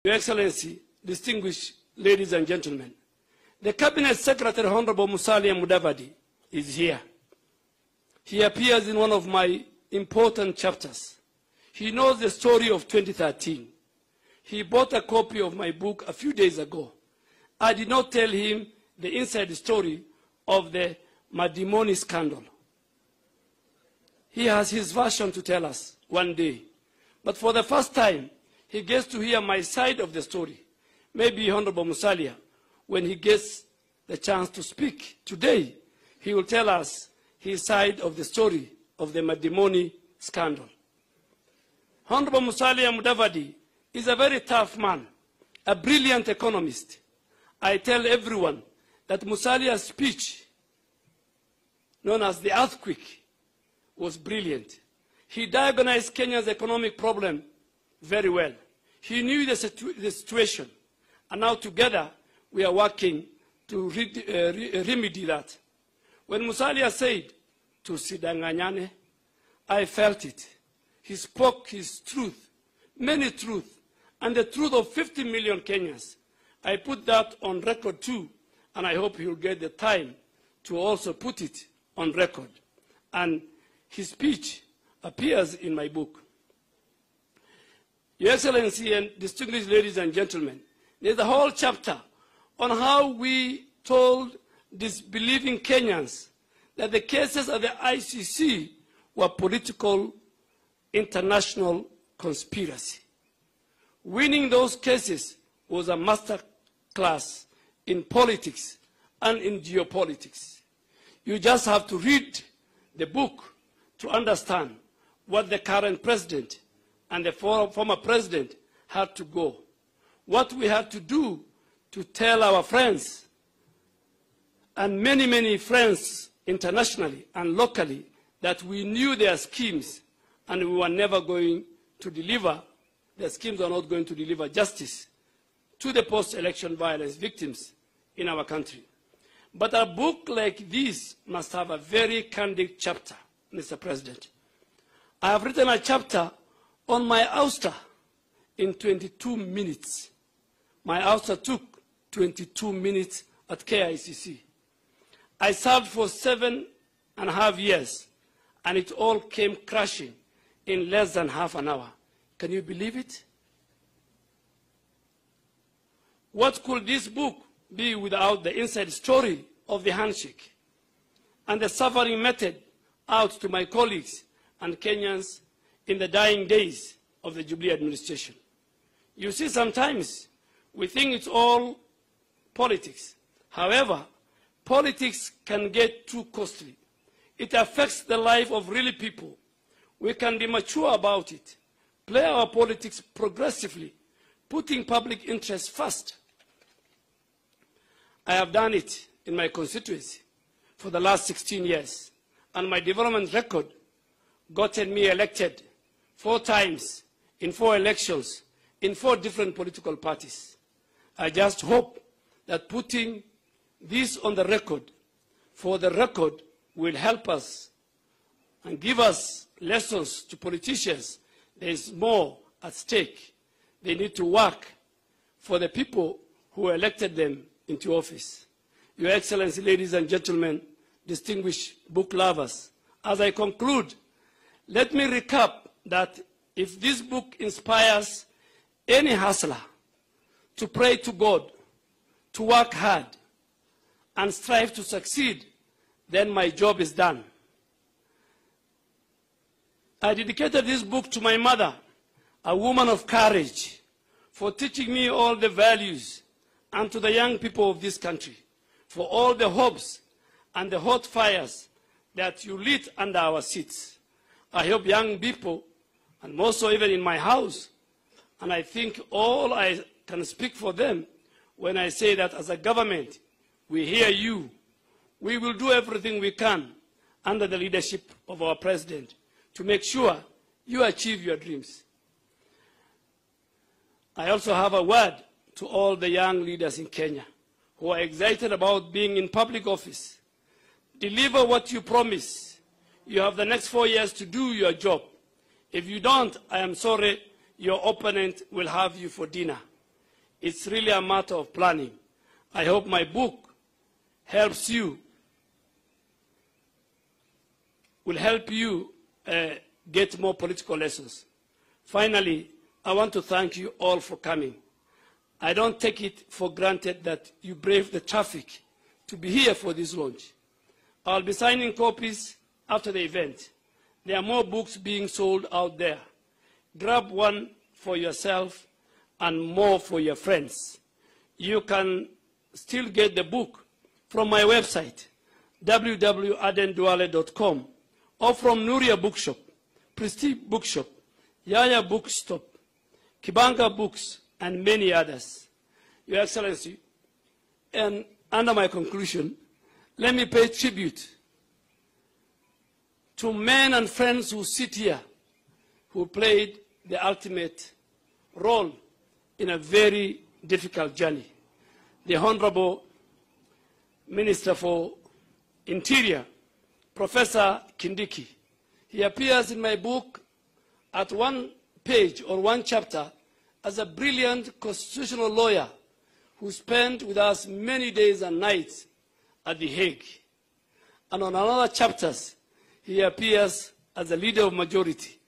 Your Excellency, distinguished ladies and gentlemen, the Cabinet Secretary, Honorable Musalia Mudavadi, is here. He appears in one of my important chapters. He knows the story of 2013. He bought a copy of my book a few days ago. I did not tell him the inside story of the Madimoni scandal. He has his version to tell us one day. But for the first time, he gets to hear my side of the story. Maybe Honorable Musalia, when he gets the chance to speak today, he will tell us his side of the story of the Madimoni scandal. Honorable Musalia Mudavadi is a very tough man, a brilliant economist. I tell everyone that Musalia's speech, known as the earthquake, was brilliant. He diagnosed Kenya's economic problem very well. He knew the situation, and now together we are working to remedy that. When Musalia said, "Tusidanganyane," I felt it. He spoke his truth, many truths, and the truth of 50 million Kenyans. I put that on record too, and I hope he'll get the time to also put it on record. And his speech appears in my book. Your Excellency and distinguished ladies and gentlemen, there's a whole chapter on how we told disbelieving Kenyans that the cases of the ICC were political international conspiracy. Winning those cases was a master class in politics and in geopolitics. You just have to read the book to understand what the current president and the former president had to go. What we had to do to tell our friends, and many, many friends internationally and locally, that we knew their schemes and we were never going to deliver, their schemes are not going to deliver justice to the post-election violence victims in our country. But a book like this must have a very candid chapter, Mr. President. I have written a chapter on my ouster in 22 minutes. My ouster took 22 minutes at KICC. I served for 7.5 years, and it all came crashing in less than half an hour. Can you believe it? What could this book be without the inside story of the handshake and the suffering method out to my colleagues and Kenyans in the dying days of the Jubilee administration? You see, sometimes we think it's all politics. However, politics can get too costly. It affects the life of really people. We can be mature about it, play our politics progressively, putting public interest first. I have done it in my constituency for the last 16 years, and my development record gotten me elected 4 times in 4 elections in 4 different political parties. I just hope that putting this on the record, for the record, will help us and give us lessons to politicians. There is more at stake. They need to work for the people who elected them into office. Your Excellency, ladies and gentlemen, distinguished book lovers, as I conclude, let me recap that if this book inspires any hustler to pray to God, to work hard, and strive to succeed, then my job is done. I dedicated this book to my mother, a woman of courage, for teaching me all the values, and to the young people of this country, for all the hopes and the hot fires that you lit under our seats. I hope young people, and more so even in my house, and I think all I can speak for them when I say that as a government, we hear you. We will do everything we can under the leadership of our president to make sure you achieve your dreams. I also have a word to all the young leaders in Kenya who are excited about being in public office. Deliver what you promise. You have the next 4 years to do your job. If you don't, I am sorry, your opponent will have you for dinner. It's really a matter of planning. I hope my book helps you, will help you get more political lessons. Finally, I want to thank you all for coming. I don't take it for granted that you braved the traffic to be here for this launch. I'll be signing copies after the event. There are more books being sold out there. Grab one for yourself and more for your friends. You can still get the book from my website, www.adenduale.com, or from Nuria Bookshop, Prestige Bookshop, Yaya Bookstop, Kibanga Books, and many others. Your Excellency, and under my conclusion, let me pay tribute to men and friends who sit here, who played the ultimate role in a very difficult journey. The Honorable Minister for Interior, Professor Kindiki. He appears in my book at one page or one chapter as a brilliant constitutional lawyer who spent with us many days and nights at The Hague. And on another chapters, he appears as a leader of majority